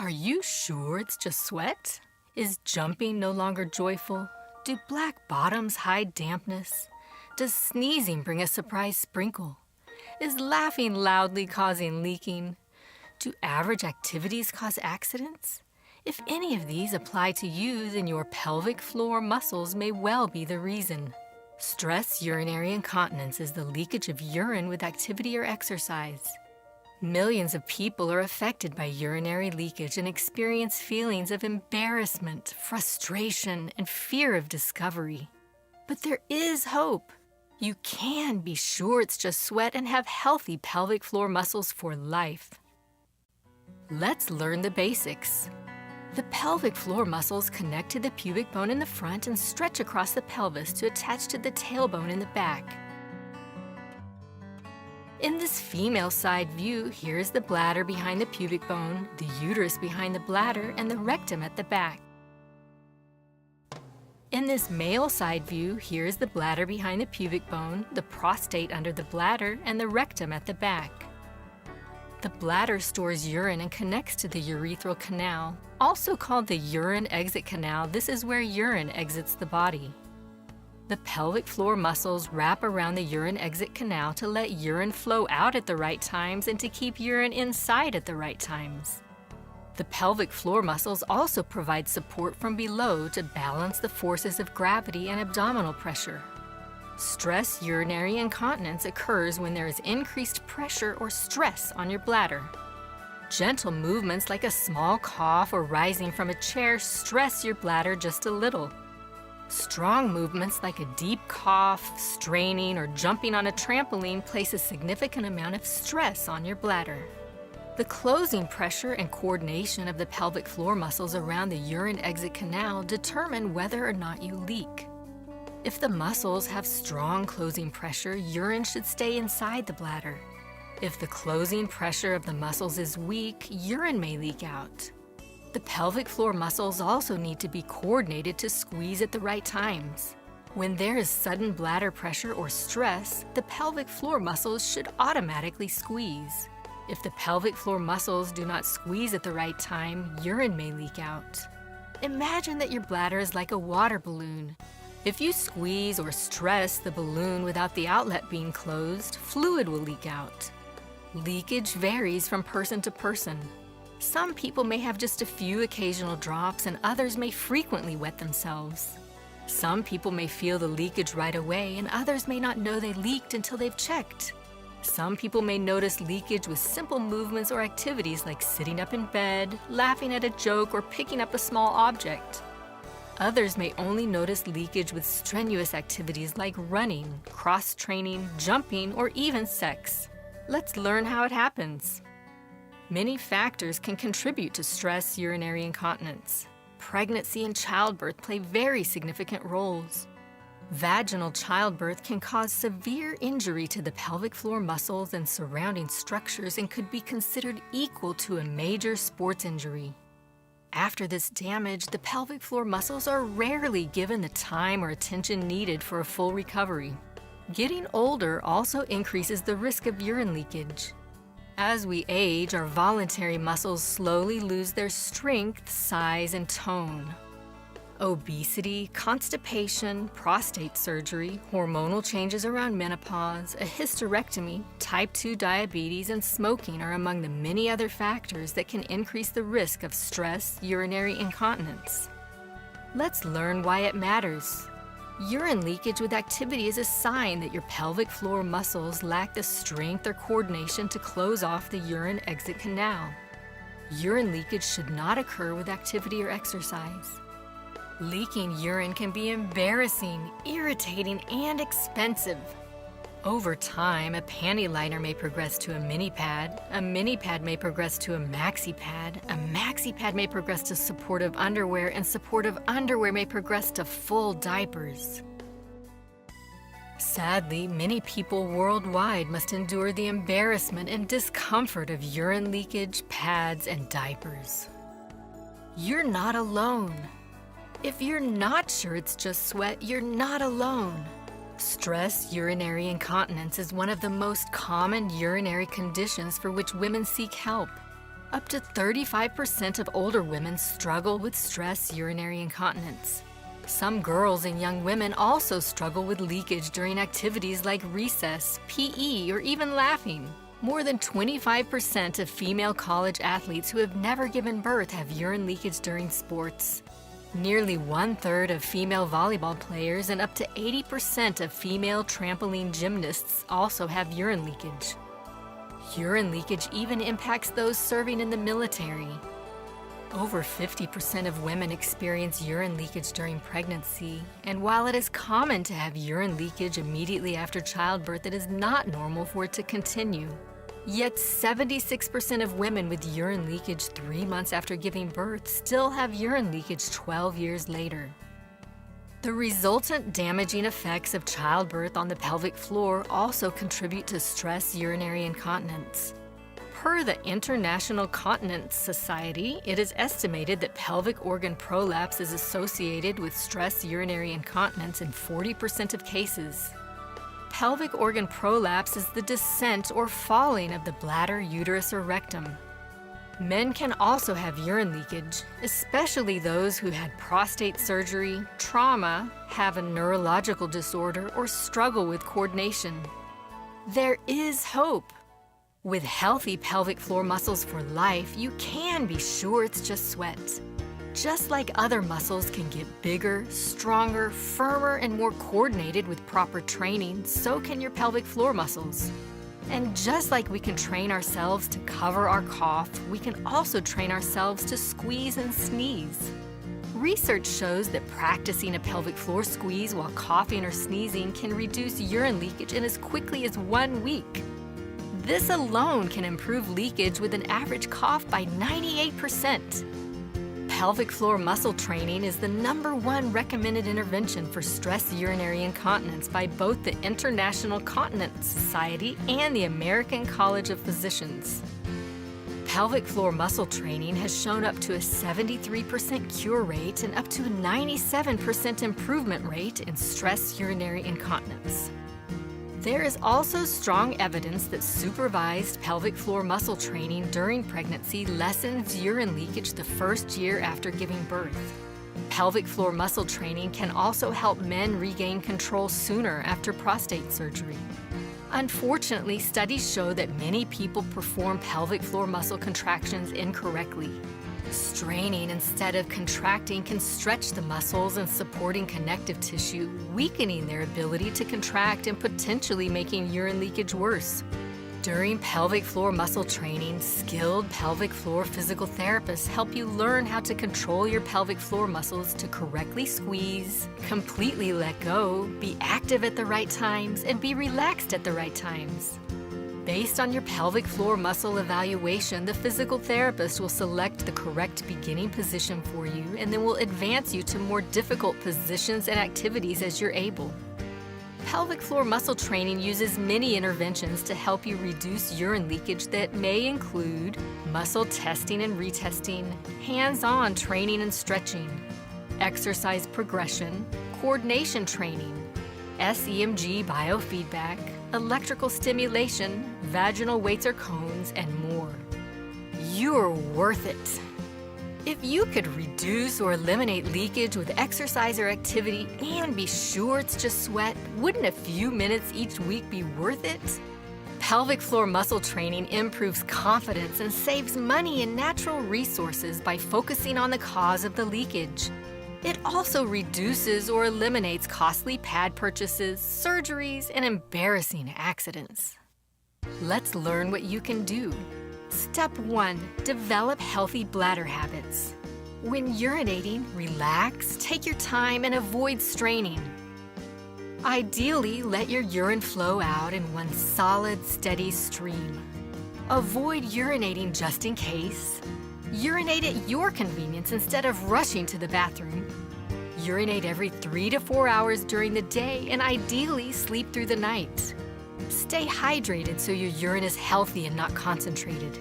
Are you sure it's just sweat? Is jumping no longer joyful? Do black bottoms hide dampness? Does sneezing bring a surprise sprinkle? Is laughing loudly causing leaking? Do average activities cause accidents? If any of these apply to you, then your pelvic floor muscles may well be the reason. Stress urinary incontinence is the leakage of urine with activity or exercise. Millions of people are affected by urinary leakage and experience feelings of embarrassment, frustration, and fear of discovery. But there is hope. You can be sure it's just sweat and have healthy pelvic floor muscles for life. Let's learn the basics. The pelvic floor muscles connect to the pubic bone in the front and stretch across the pelvis to attach to the tailbone in the back. In this female side view, here is the bladder behind the pubic bone, the uterus behind the bladder, and the rectum at the back. In this male side view, here is the bladder behind the pubic bone, the prostate under the bladder, and the rectum at the back. The bladder stores urine and connects to the urethral canal. Also called the urine exit canal, this is where urine exits the body. The pelvic floor muscles wrap around the urine exit canal to let urine flow out at the right times and to keep urine inside at the right times. The pelvic floor muscles also provide support from below to balance the forces of gravity and abdominal pressure. Stress urinary incontinence occurs when there is increased pressure or stress on your bladder. Gentle movements like a small cough or rising from a chair stress your bladder just a little. Strong movements like a deep cough, straining, or jumping on a trampoline place a significant amount of stress on your bladder. The closing pressure and coordination of the pelvic floor muscles around the urine exit canal determine whether or not you leak. If the muscles have strong closing pressure, urine should stay inside the bladder. If the closing pressure of the muscles is weak, urine may leak out. The pelvic floor muscles also need to be coordinated to squeeze at the right times. When there is sudden bladder pressure or stress, the pelvic floor muscles should automatically squeeze. If the pelvic floor muscles do not squeeze at the right time, urine may leak out. Imagine that your bladder is like a water balloon. If you squeeze or stress the balloon without the outlet being closed, fluid will leak out. Leakage varies from person to person. Some people may have just a few occasional drops and others may frequently wet themselves. Some people may feel the leakage right away and others may not know they leaked until they've checked. Some people may notice leakage with simple movements or activities like sitting up in bed, laughing at a joke, or picking up a small object. Others may only notice leakage with strenuous activities like running, cross-training, jumping, or even sex. Let's learn how it happens. Many factors can contribute to stress urinary incontinence. Pregnancy and childbirth play very significant roles. Vaginal childbirth can cause severe injury to the pelvic floor muscles and surrounding structures and could be considered equal to a major sports injury. After this damage, the pelvic floor muscles are rarely given the time or attention needed for a full recovery. Getting older also increases the risk of urine leakage. As we age, our voluntary muscles slowly lose their strength, size, and tone. Obesity, constipation, prostate surgery, hormonal changes around menopause, a hysterectomy, type 2 diabetes, and smoking are among the many other factors that can increase the risk of stress urinary incontinence. Let's learn why it matters. Urine leakage with activity is a sign that your pelvic floor muscles lack the strength or coordination to close off the urine exit canal. Urine leakage should not occur with activity or exercise. Leaking urine can be embarrassing, irritating, and expensive. Over time, a panty liner may progress to a mini pad may progress to a maxi pad may progress to supportive underwear, and supportive underwear may progress to full diapers. Sadly, many people worldwide must endure the embarrassment and discomfort of urine leakage, pads, and diapers. You're not alone. If you're not sure it's just sweat, you're not alone. Stress urinary incontinence is one of the most common urinary conditions for which women seek help. Up to 35% of older women struggle with stress urinary incontinence. Some girls and young women also struggle with leakage during activities like recess, PE, or even laughing. More than 25% of female college athletes who have never given birth have urine leakage during sports. Nearly 1/3 of female volleyball players and up to 80% of female trampoline gymnasts also have urine leakage. Urine leakage even impacts those serving in the military. Over 50% of women experience urine leakage during pregnancy, and while it is common to have urine leakage immediately after childbirth, it is not normal for it to continue. Yet 76% of women with urine leakage 3 months after giving birth still have urine leakage 12 years later. The resultant damaging effects of childbirth on the pelvic floor also contribute to stress urinary incontinence. Per the International Continence Society, it is estimated that pelvic organ prolapse is associated with stress urinary incontinence in 40% of cases. Pelvic organ prolapse is the descent or falling of the bladder, uterus, or rectum. Men can also have urine leakage, especially those who had prostate surgery, trauma, have a neurological disorder, or struggle with coordination. There is hope. With healthy pelvic floor muscles for life, you can be sure it's just sweat. Just like other muscles can get bigger, stronger, firmer, and more coordinated with proper training, so can your pelvic floor muscles. And just like we can train ourselves to cover our cough, we can also train ourselves to squeeze and sneeze. Research shows that practicing a pelvic floor squeeze while coughing or sneezing can reduce urine leakage in as quickly as 1 week. This alone can improve leakage with an average cough by 98%. Pelvic floor muscle training is the #1 recommended intervention for stress urinary incontinence by both the International Continence Society and the American College of Physicians. Pelvic floor muscle training has shown up to a 73% cure rate and up to a 97% improvement rate in stress urinary incontinence. There is also strong evidence that supervised pelvic floor muscle training during pregnancy lessens urine leakage the first year after giving birth. Pelvic floor muscle training can also help men regain control sooner after prostate surgery. Unfortunately, studies show that many people perform pelvic floor muscle contractions incorrectly. Straining instead of contracting can stretch the muscles and supporting connective tissue, weakening their ability to contract and potentially making urine leakage worse. During pelvic floor muscle training, skilled pelvic floor physical therapists help you learn how to control your pelvic floor muscles to correctly squeeze, completely let go, be active at the right times, and be relaxed at the right times. Based on your pelvic floor muscle evaluation, the physical therapist will select the correct beginning position for you and then will advance you to more difficult positions and activities as you're able. Pelvic floor muscle training uses many interventions to help you reduce urine leakage that may include muscle testing and retesting, hands-on training and stretching, exercise progression, coordination training, SEMG biofeedback, electrical stimulation, vaginal weights or cones, and more. You're worth it. If you could reduce or eliminate leakage with exercise or activity and be sure it's just sweat, wouldn't a few minutes each week be worth it? Pelvic floor muscle training improves confidence and saves money and natural resources by focusing on the cause of the leakage. It also reduces or eliminates costly pad purchases, surgeries, and embarrassing accidents. Let's learn what you can do. Step 1. Develop healthy bladder habits. When urinating, relax, take your time, and avoid straining. Ideally, let your urine flow out in one solid, steady stream. Avoid urinating just in case. Urinate at your convenience instead of rushing to the bathroom. Urinate every 3 to 4 hours during the day and ideally sleep through the night. Stay hydrated so your urine is healthy and not concentrated.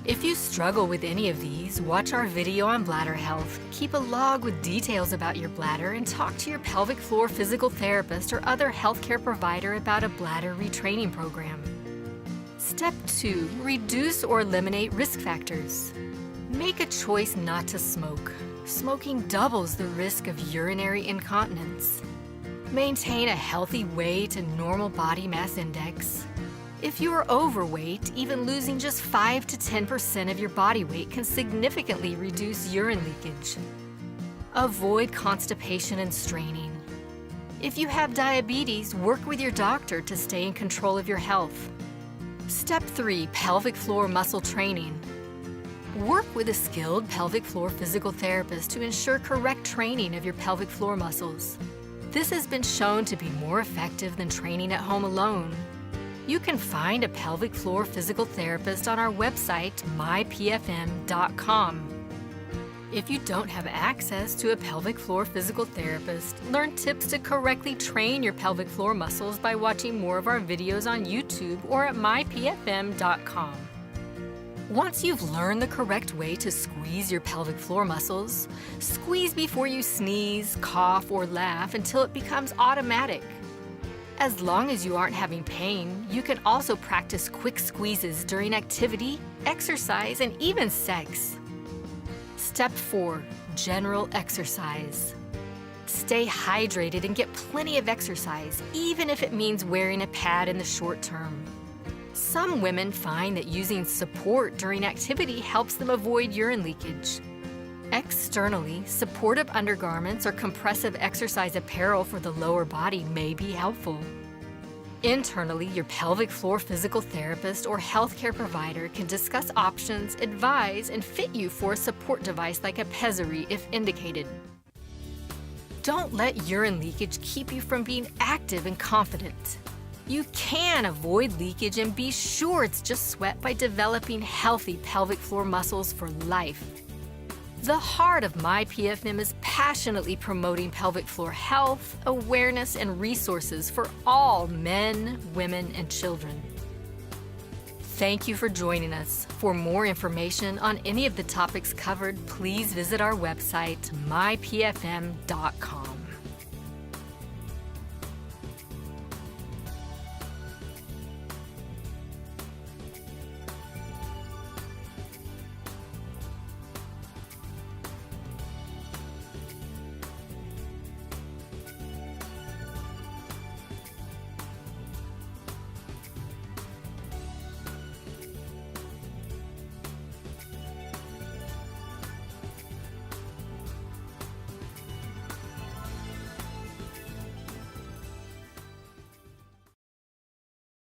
If you struggle with any of these, watch our video on bladder health, keep a log with details about your bladder, and talk to your pelvic floor physical therapist or other healthcare provider about a bladder retraining program. Step 2. Reduce or eliminate risk factors. Make a choice not to smoke. Smoking doubles the risk of urinary incontinence. Maintain a healthy weight and normal body mass index. If you are overweight, even losing just 5 to 10% of your body weight can significantly reduce urine leakage. Avoid constipation and straining. If you have diabetes, work with your doctor to stay in control of your health. Step 3. Pelvic floor muscle training. Work with a skilled pelvic floor physical therapist to ensure correct training of your pelvic floor muscles. This has been shown to be more effective than training at home alone. You can find a pelvic floor physical therapist on our website, myPFM.com. If you don't have access to a pelvic floor physical therapist, learn tips to correctly train your pelvic floor muscles by watching more of our videos on YouTube or at myPFM.com. Once you've learned the correct way to squeeze your pelvic floor muscles, squeeze before you sneeze, cough, or laugh until it becomes automatic. As long as you aren't having pain, you can also practice quick squeezes during activity, exercise, and even sex. Step 4. General exercise. Stay hydrated and get plenty of exercise, even if it means wearing a pad in the short term. Some women find that using support during activity helps them avoid urine leakage. Externally, supportive undergarments or compressive exercise apparel for the lower body may be helpful. Internally, your pelvic floor physical therapist or healthcare provider can discuss options, advise, and fit you for a support device like a pessary if indicated. Don't let urine leakage keep you from being active and confident. You can avoid leakage and be sure it's just sweat by developing healthy pelvic floor muscles for life. The heart of myPFM is passionately promoting pelvic floor health, awareness, and resources for all men, women, and children. Thank you for joining us. For more information on any of the topics covered, please visit our website, myPFM.com.